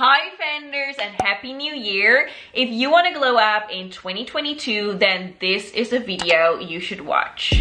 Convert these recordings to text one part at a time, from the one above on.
Hi Fenders and Happy New Year! If you want to glow up in 2022, then this is a video you should watch.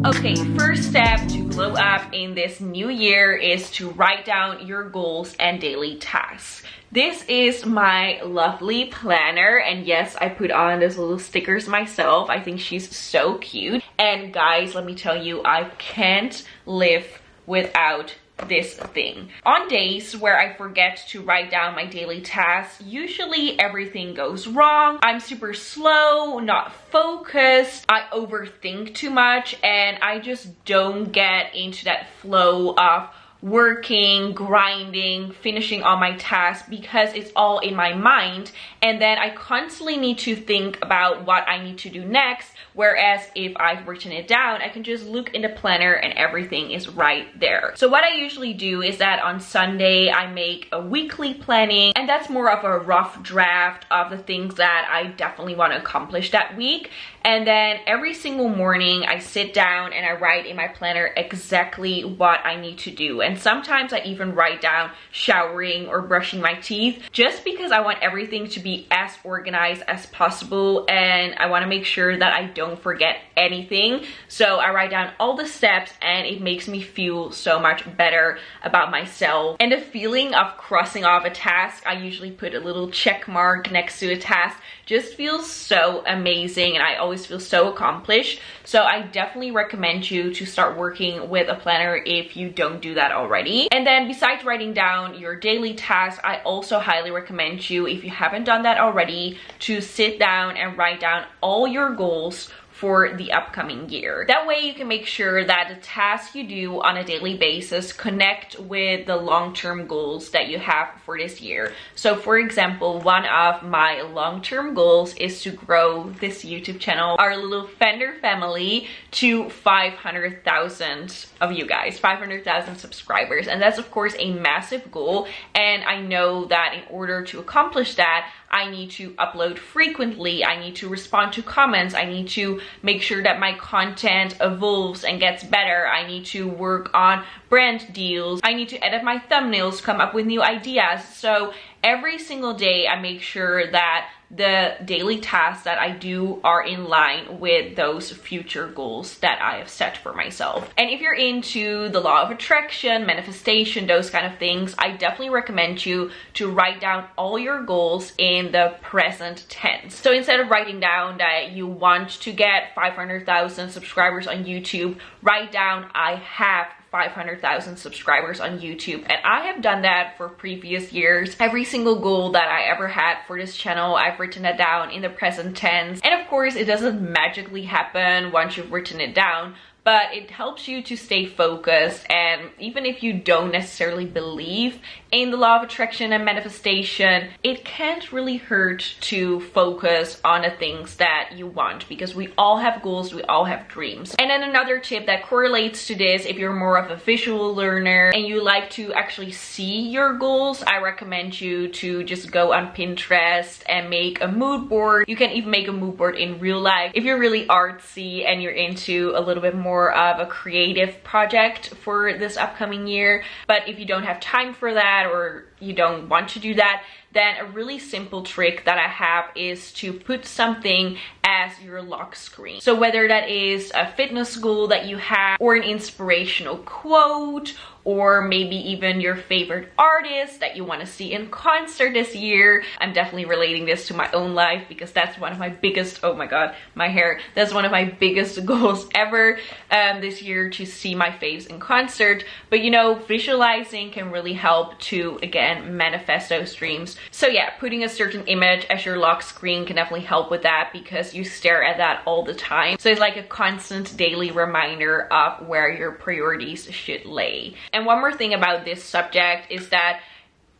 Okay, first step to glow up in this new year is to write down your goals and daily tasks. This is my lovely planner, and yes, I put on those little stickers myself. I think she's so cute. And guys, let me tell you, I can't live without this thing. On days where I forget to write down my daily tasks, usually everything goes wrong. I'm super slow, not focused, I overthink too much, and I just don't get into that flow of working, grinding, finishing all my tasks because it's all in my mind, and then I constantly need to think about what I need to do next. Whereas if I've written it down, I can just look in the planner and everything is right there. So what I usually do is that on Sunday I make a weekly planning, and that's more of a rough draft of the things that I definitely want to accomplish that week. And then every single morning I sit down and I write in my planner exactly what I need to do. And sometimes I even write down showering or brushing my teeth, just because I want everything to be as organized as possible, and I want to make sure that I don't forget anything. So I write down all the steps, and it makes me feel so much better about myself. And the feeling of crossing off a task, I usually put a little check mark next to a task, just feels so amazing, and I always feel so accomplished. So I definitely recommend you to start working with a planner if you don't do that already. And then besides writing down your daily tasks, I also highly recommend you, if you haven't done that already, to sit down and write down all your goals for the upcoming year. That way you can make sure that the tasks you do on a daily basis connect with the long-term goals that you have for this year. So for example, one of my long-term goals is to grow this YouTube channel, our little Fender family, to 500,000 of you guys, 500,000 subscribers. And that's of course a massive goal, and I know that in order to accomplish that, I need to upload frequently, I need to respond to comments, I need to make sure that my content evolves and gets better, I need to work on brand deals, I need to edit my thumbnails, come up with new ideas. So every single day I make sure that the daily tasks that I do are in line with those future goals that I have set for myself. And if you're into the law of attraction, manifestation, those kind of things, I definitely recommend you to write down all your goals in the present tense. So instead of writing down that you want to get 500,000 subscribers on YouTube, write down I have 500,000 subscribers on YouTube. And I have done that for previous years. Every single goal that I ever had for this channel, I've written it down in the present tense. And of course, it doesn't magically happen once you've written it down, but it helps you to stay focused. And even if you don't necessarily believe in the law of attraction and manifestation, it can't really hurt to focus on the things that you want, because we all have goals, we all have dreams. And then another tip that correlates to this, if you're more of a visual learner and you like to actually see your goals, I recommend you to just go on Pinterest and make a mood board. You can even make a mood board in real life if you're really artsy and you're into a little bit more of a creative project for this upcoming year. But if you don't have time for that, or you don't want to do that, then a really simple trick that I have is to put something as your lock screen. So whether that is a fitness goal that you have, or an inspirational quote, or maybe even your favorite artist that you want to see in concert this year. I'm definitely relating this to my own life, because that's one of my biggest, oh my god, my hair, that's one of my biggest goals ever this year, to see my faves in concert. But you know, visualizing can really help to, again, manifest those dreams. So yeah, putting a certain image as your lock screen can definitely help with that, because you stare at that all the time. So it's like a constant daily reminder of where your priorities should lay. And one more thing about this subject is that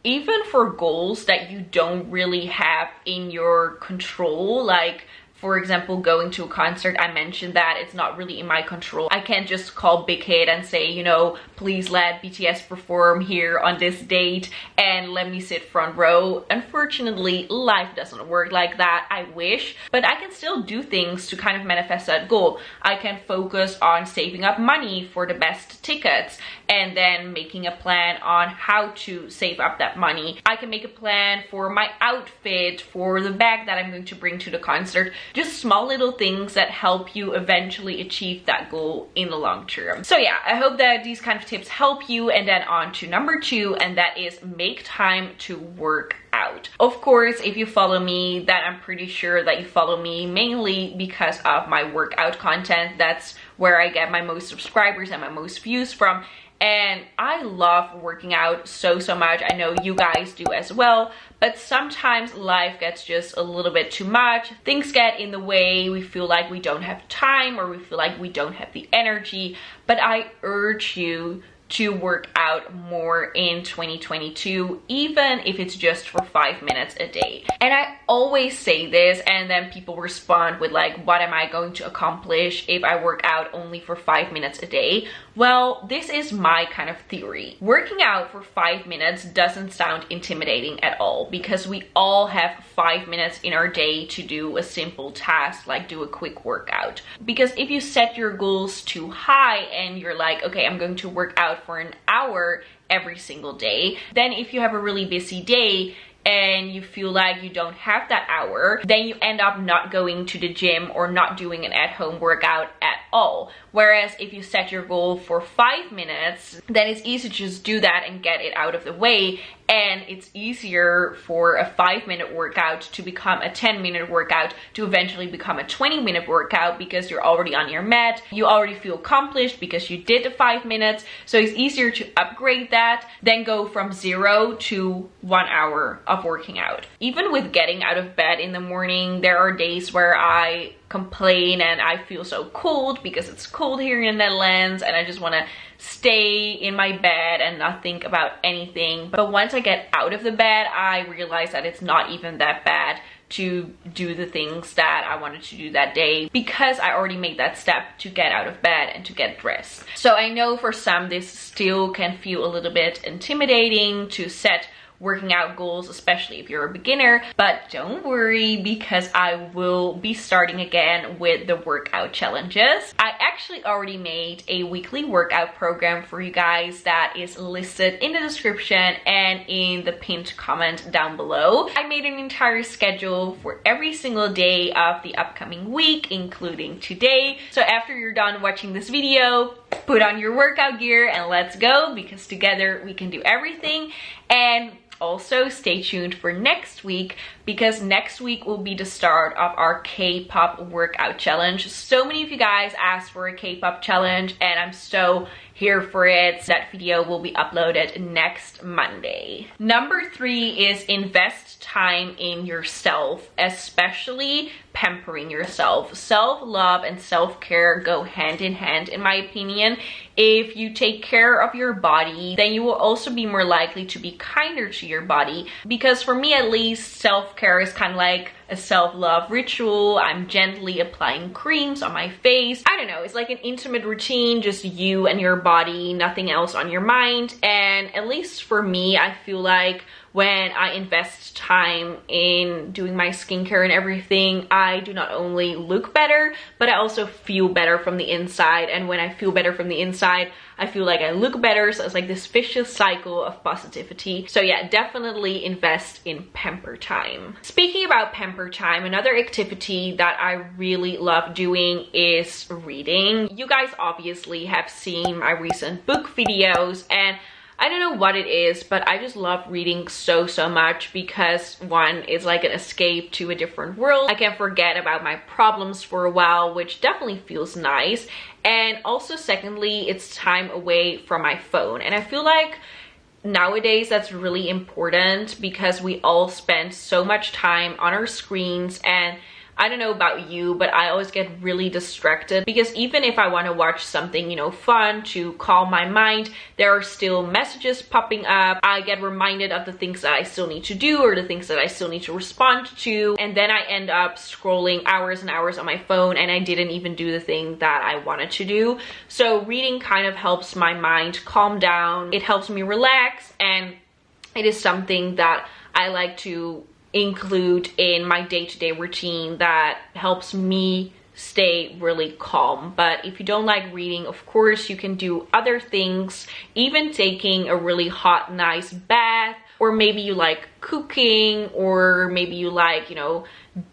even for goals that you don't really have in your control, like For example, going to a concert, I mentioned that it's not really in my control. I can't just call Big Hit and say, you know, please let BTS perform here on this date and let me sit front row. Unfortunately, life doesn't work like that. I wish, but I can still do things to kind of manifest that goal. I can focus on saving up money for the best tickets and then making a plan on how to save up that money. I can make a plan for my outfit, for the bag that I'm going to bring to the concert. Just small little things that help you eventually achieve that goal in the long term. So yeah, I hope that these kind of tips help you. And then on to number 2, and that is make time to work out. Of course, if you follow me, that I'm pretty sure that you follow me mainly because of my workout content. That's where I get my most subscribers and my most views from. And I love working out so much. I know you guys do as well, but sometimes life gets just a little bit too much. Things get in the way. We feel like we don't have time, or we feel like we don't have the energy. But I urge you to work out more in 2022, even if it's just for 5 minutes a day. And I always say this, and then people respond with like, what am I going to accomplish if I work out only for 5 minutes a day? Well, this is my kind of theory. Working out for 5 minutes doesn't sound intimidating at all, because we all have 5 minutes in our day to do a simple task, like do a quick workout. Because if you set your goals too high and you're like, okay, I'm going to work out for an hour every single day, then if you have a really busy day and you feel like you don't have that hour, then you end up not going to the gym or not doing an at-home workout at all. Whereas if you set your goal for 5 minutes, then it's easy to just do that and get it out of the way. And it's easier for a 5-minute workout to become a 10-minute workout, to eventually become a 20-minute workout, because you're already on your mat. You already feel accomplished because you did the 5 minutes. So it's easier to upgrade that than go from 0 to 1 hour of working out. Even with getting out of bed in the morning, there are days where I complain and I feel so cold because it's cold here in the Netherlands and I just want to stay in my bed and not think about anything. But once I get out of the bed, I realize that it's not even that bad to do the things that I wanted to do that day, because I already made that step to get out of bed and to get dressed. So I know for some this still can feel a little bit intimidating to set working out goals, especially if you're a beginner, but don't worry, because I will be starting again with the workout challenges. I actually already made a weekly workout program for you guys that is listed in the description and in the pinned comment down below. I made an entire schedule for every single day of the upcoming week, including today. So after you're done watching this video, put on your workout gear and let's go, because together we can do everything. And also stay tuned for next week, because next week will be the start of our K-pop workout challenge. So many of you guys asked for a K-pop challenge and I'm so here for it. That video will be uploaded next Monday. Number 3 is invest time in yourself, especially pampering yourself. Self-love and self-care go hand in hand, in my opinion. If you take care of your body, then you will also be more likely to be kinder to your body. Because for me at least, self-care is kind of like a self-love ritual. I'm gently applying creams on my face. I don't know, it's like an intimate routine, just you and your body, nothing else on your mind. And at least for me, I feel like when I invest time in doing my skincare and everything, I do not only look better, but I also feel better from the inside. And when I feel better from the inside, I feel like I look better. So it's like this vicious cycle of positivity. So yeah, definitely invest in pamper time. Speaking about pamper time, another activity that I really love doing is reading. You guys obviously have seen my recent book videos, and I don't know what it is, but I just love reading so much, because one, it's like an escape to a different world. I can forget about my problems for a while, which definitely feels nice. And also secondly, it's time away from my phone. And I feel like nowadays that's really important, because we all spend so much time on our screens, and I don't know about you, but I always get really distracted because even if I want to watch something, you know, fun to calm my mind, there are still messages popping up. I get reminded of the things that I still need to do or the things that I still need to respond to, and then I end up scrolling hours and hours on my phone and I didn't even do the thing that I wanted to do. So reading kind of helps my mind calm down. It helps me relax, and it is something that I like to include in my day-to-day routine that helps me stay really calm. But if you don't like reading, of course you can do other things, even taking a really hot nice bath, or maybe you like cooking, or maybe you like, you know,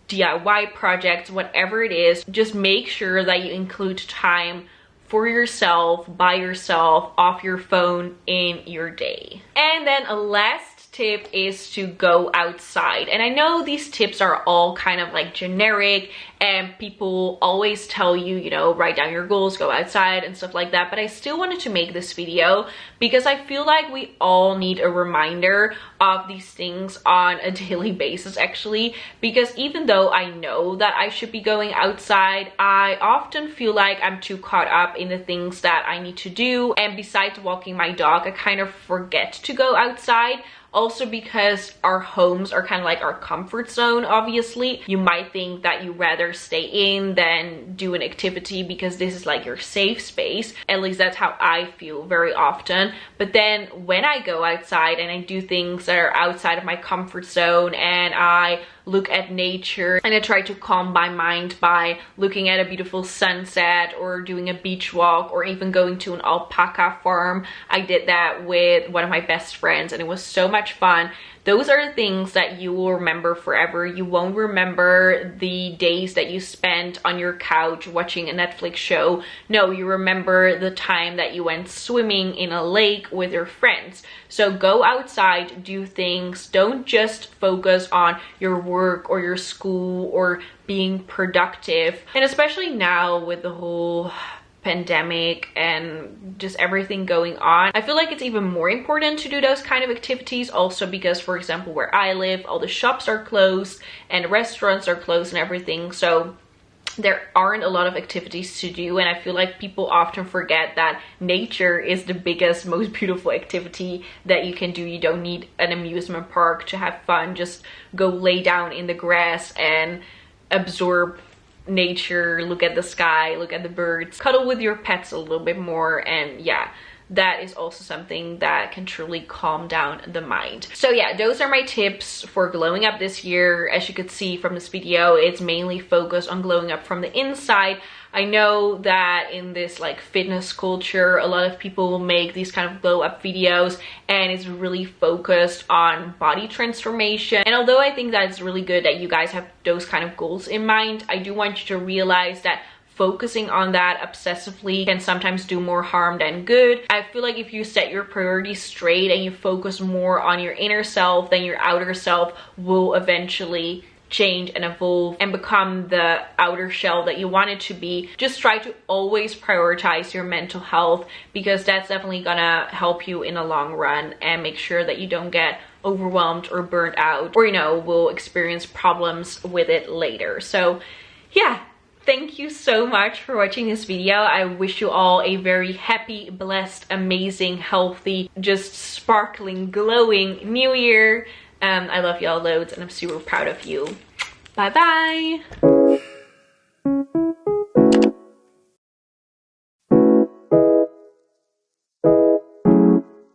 DIY projects, whatever it is. Just make sure that you include time for yourself, by yourself, off your phone in your day. And then a last tip is to go outside. And I know these tips are all kind of like generic and people always tell you, you know, write down your goals, go outside and stuff like that, but I still wanted to make this video because I feel like we all need a reminder of these things on a daily basis, actually, because even though I know that I should be going outside, I often feel like I'm too caught up in the things that I need to do, and besides walking my dog, I kind of forget to go outside. Also because our homes are kind of like our comfort zone, obviously. You might think that you rather stay in than do an activity because this is like your safe space. At least that's how I feel very often. But then when I go outside and I do things that are outside of my comfort zone, and I look at nature and I try to calm my mind by looking at a beautiful sunset or doing a beach walk or even going to an alpaca farm. I did that with one of my best friends and it was so much fun. Those are the things that you will remember forever. You won't remember the days that you spent on your couch watching a Netflix show. No, you remember the time that you went swimming in a lake with your friends. So go outside, do things. Don't just focus on your work or your school or being productive. And especially now with the whole pandemic and just everything going on, I feel like it's even more important to do those kind of activities, also because, for example, where I live, all the shops are closed and restaurants are closed and everything, so there aren't a lot of activities to do. And I feel like people often forget that nature is the biggest, most beautiful activity that you can do. You don't need an amusement park to have fun. Just go lay down in the grass and absorb nature, look at the sky, look at the birds, cuddle with your pets a little bit more. And yeah, that is also something that can truly calm down the mind. So yeah, those are my tips for glowing up this year. As you could see from this video, it's mainly focused on glowing up from the inside. I know that in this like fitness culture, a lot of people will make these kind of glow up videos and it's really focused on body transformation. And although I think that it's really good that you guys have those kind of goals in mind, I do want you to realize that focusing on that obsessively can sometimes do more harm than good. I feel like if you set your priorities straight and you focus more on your inner self, then your outer self will eventually change and evolve and become the outer shell that you want it to be. Just try to always prioritize your mental health, because that's definitely gonna help you in the long run, and make sure that you don't get overwhelmed or burnt out, or, you know, will experience problems with it later. So yeah, thank you so much for watching this video. I wish you all a very happy, blessed, amazing, healthy, just sparkling, glowing new year. I love y'all loads and I'm super proud of you. Bye bye.